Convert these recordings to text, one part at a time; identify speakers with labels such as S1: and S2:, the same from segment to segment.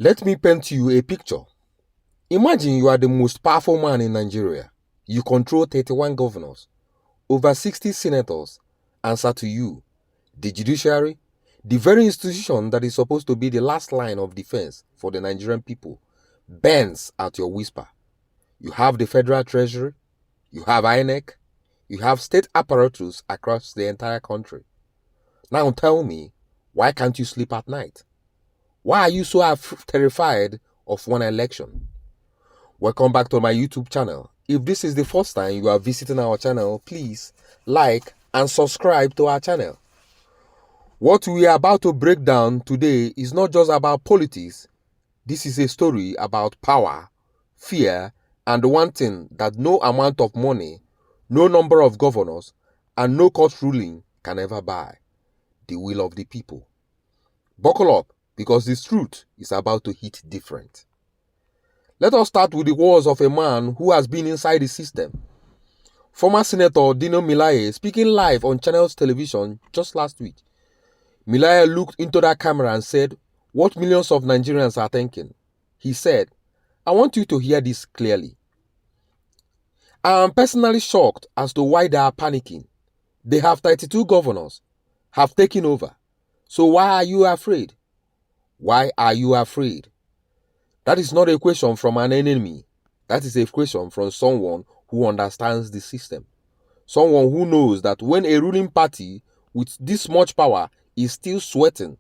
S1: Let me paint you a picture. Imagine you are the most powerful man in Nigeria. You control 31 governors, over 60 senators answer to you. The judiciary, the very institution that is supposed to be the last line of defense for the Nigerian people, bends at your whisper. You have the Federal Treasury, you have INEC, you have state apparatus across the entire country. Now tell me, why can't you sleep at night? Why are you so terrified of one election? Welcome back to my YouTube channel. If this is the first time you are visiting our channel, please like and subscribe to our channel. What we are about to break down today is not just about politics. This is a story about power, fear, and one thing that no amount of money, no number of governors, and no court ruling can ever buy: the will of the people. Buckle up, because this truth is about to hit different. Let us start with the words of a man who has been inside the system. Former Senator Dino Melaye speaking live on Channels Television just last week. Melaye looked into that camera and said what millions of Nigerians are thinking. He said, "I want you to hear this clearly. I am personally shocked as to why they are panicking. They have 32 governors, have taken over. So why are you afraid? Why are you afraid?" That is not a question from an enemy. That is a question from someone who understands the system. Someone who knows that when a ruling party with this much power is still sweating,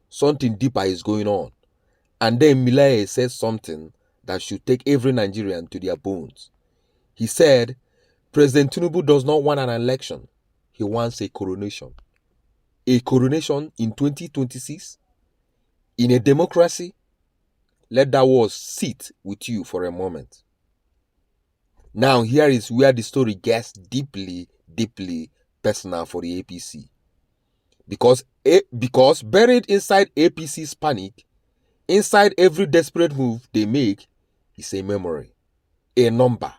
S1: something deeper is going on. And then Melaye said something that should take every Nigerian to their bones. He said, President Tinubu does not want an election. He wants a coronation. A coronation in 2026? In a democracy? Let that word sit with you for a moment. Now here is where the story gets deeply personal for the APC. Because buried inside APC's panic, inside every desperate move they make, is a memory, a number,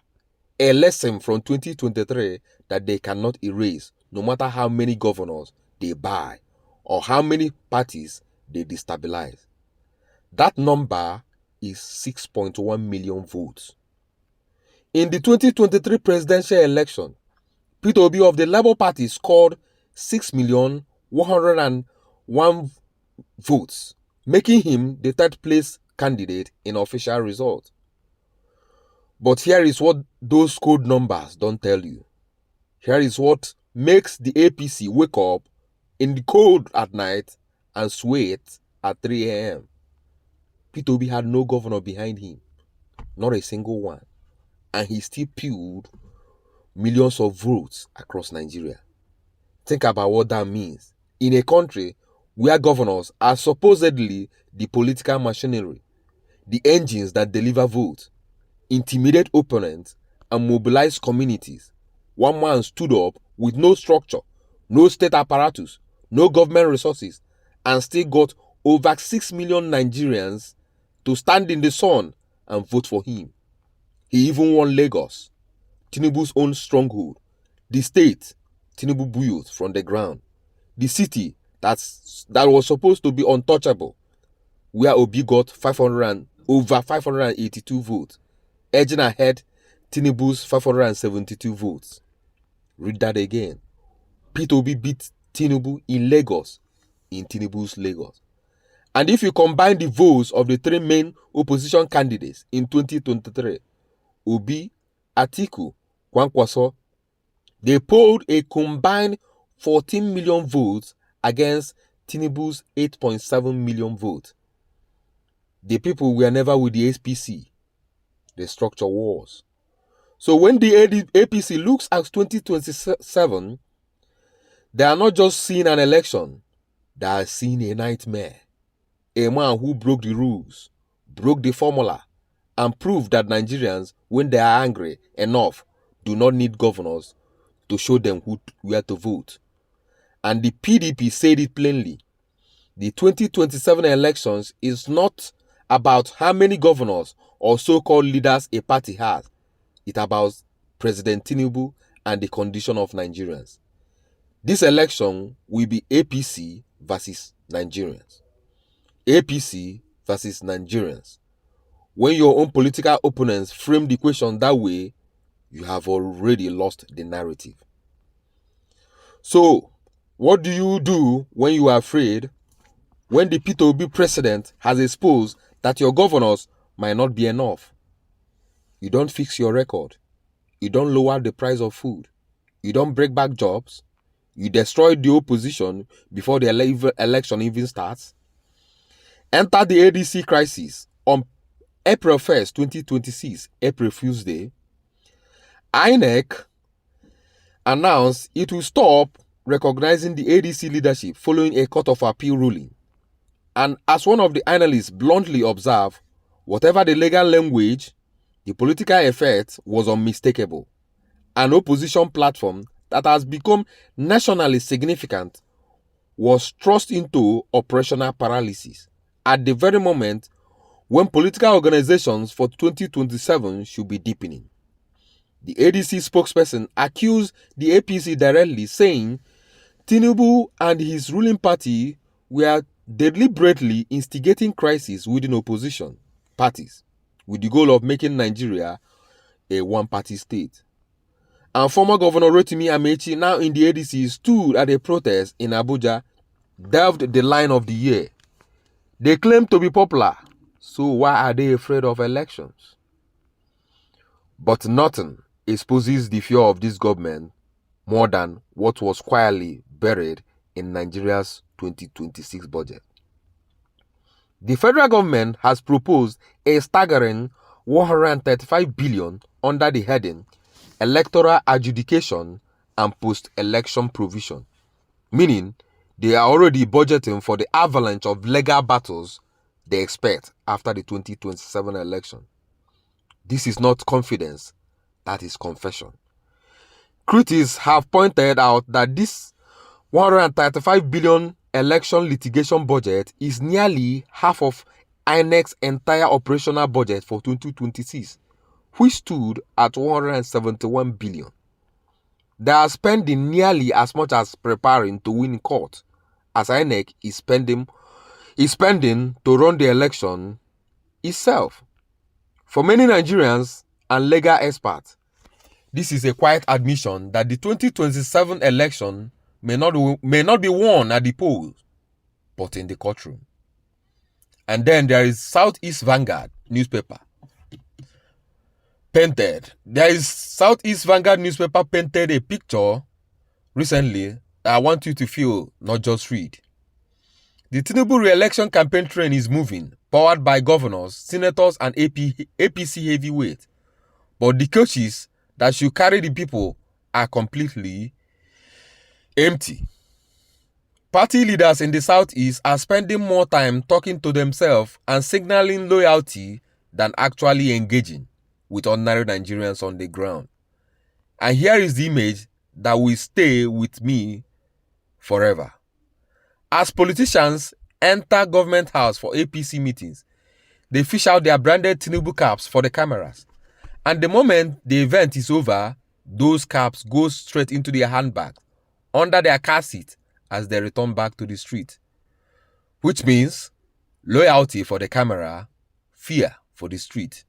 S1: a lesson from 2023 that they cannot erase, no matter how many governors they buy or how many parties they destabilize. That number is 6.1 million votes. In the 2023 presidential election, peterobi of the Labour Party scored 6,101,000 votes, making him the third place candidate in official results. But here is what those code numbers don't tell you. Here is what makes the APC wake up in the cold at night and sweat at 3 a.m. peterobi had no governor behind him, not a single one, and he still peeled millions of votes across Nigeria. Think about what that means in a country where governors are supposedly the political machinery, the engines that deliver votes, intimidate opponents, and mobilize communities. One man stood up with no structure, no state apparatus, no government resources, and still got over 6 million Nigerians to stand in the sun and vote for him. He even won Lagos, Tinubu's own stronghold, the state Tinubu built from the ground, the city that was supposed to be untouchable, where Obi got over 582 votes, edging ahead Tinubu's 572 votes. Read that again. peterobi beat Tinubu in Lagos, in Tinubu's Lagos. And if you combine the votes of the three main opposition candidates in 2023, Obi, Atiku, Kwankwaso, they polled a combined 14 million votes against Tinubu's 8.7 million votes. The people were never with the APC. The structure was. So when the APC looks at 2027, they are not just seeing an election, they are seeing a nightmare. A man who broke the rules, broke the formula, and proved that Nigerians, when they are angry enough, do not need governors to show them where to vote. And the PDP said it plainly. The 2027 elections is not about how many governors or so-called leaders a party has. It's about President Tinubu and the condition of Nigerians. This election will be APC versus Nigerians. APC versus Nigerians. When your own political opponents frame the question that way, you have already lost the narrative. So, what do you do when you are afraid, when the peterobi president has exposed that your governors might not be enough? You don't fix your record. You don't lower the price of food. You don't break back jobs. You destroy the opposition before the election even starts. Enter the ADC crisis on April 1st, 2026, April Fool's Day. INEC announced it will stop recognizing the ADC leadership following a court of appeal ruling. And as one of the analysts bluntly observed, whatever the legal language, the political effect was unmistakable. An opposition platform that has become nationally significant was thrust into operational paralysis at the very moment when political organizations for 2027 should be deepening. The ADC spokesperson accused the APC directly, saying Tinubu and his ruling party were deliberately instigating crisis within opposition parties with the goal of making Nigeria a one-party state. And former Governor Rotimi Amechi, now in the ADC, stood at a protest in Abuja, delved the line of the year. They claim to be popular, so why are they afraid of elections? But nothing exposes the fear of this government more than what was quietly buried in Nigeria's 2026 budget. The federal government has proposed a staggering 135 billion under the heading Electoral Adjudication and Post-Election Provision, meaning they are already budgeting for the avalanche of legal battles they expect after the 2027 election. This is not confidence, that is confession. Critics have pointed out that this 135 billion election litigation budget is nearly half of INEC's entire operational budget for 2026, which stood at 171 billion. They are spending nearly as much as preparing to win in court as INEC is spending to run the election itself. For many Nigerians and legal experts, this is a quiet admission that the 2027 election may not be won at the polls, but in the courtroom. And then there is Southeast Vanguard newspaper painted. Southeast Vanguard newspaper painted a picture recently that I want you to feel, not just read. The Tinubu re-election campaign train is moving, powered by governors, senators, and APC heavyweight. But the coaches that should carry the people are completely empty. Party leaders in the Southeast are spending more time talking to themselves and signaling loyalty than actually engaging with ordinary Nigerians on the ground. And here is the image that will stay with me forever. As politicians enter government house for APC meetings, they fish out their branded Tinubu caps for the cameras. And the moment the event is over, those caps go straight into their handbag, under their car seat as they return back to the street. Which means loyalty for the camera, fear for the street.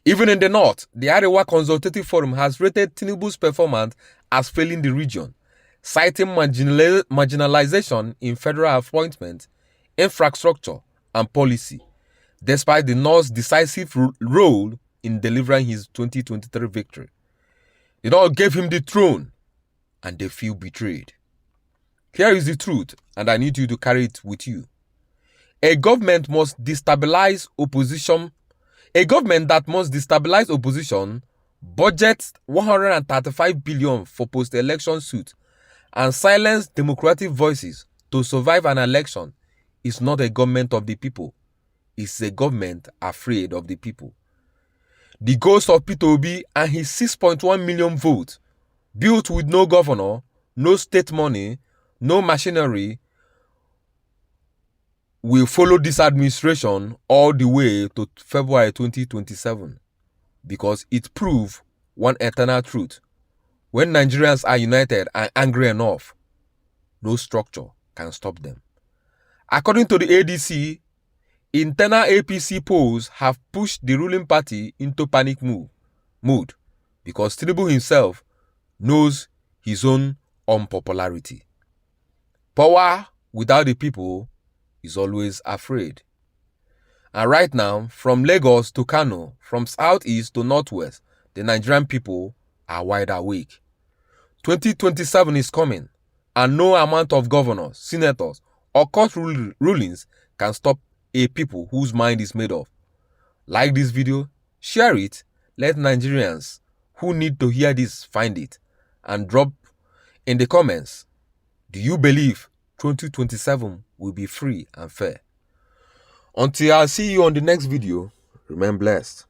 S1: Even in the north, the Arewa Consultative Forum has rated Tinubu's performance as failing the region, citing marginalization in federal appointments, infrastructure, and policy, despite the North's decisive role in delivering his 2023 victory. They all gave him the throne, and they feel betrayed. Here is the truth, and I need you to carry it with you. A government that must destabilize opposition budgets 135 billion for post-election suit and silence democratic voices to survive an election is not a government of the people. It's a government afraid of the people. The ghost of peterobi and his 6.1 million votes, built with no governor, no state money, no machinery, will follow this administration all the way to February 2027, because it proves one eternal truth. When Nigerians are united and angry enough, no structure can stop them. According to the ADC, Internal APC polls have pushed the ruling party into panic mode because Tinubu himself knows his own unpopularity. Power without the people is always afraid. And right now, from Lagos to Kano, from southeast to northwest, the Nigerian people are wide awake. 2027 is coming, and no amount of governors, senators, or court rulings can stop a people whose mind is made up. Like this video, share it, let Nigerians who need to hear this find it, and drop in the comments, do you believe 2027 will be free and fair? Until I see you on the next video, remain blessed.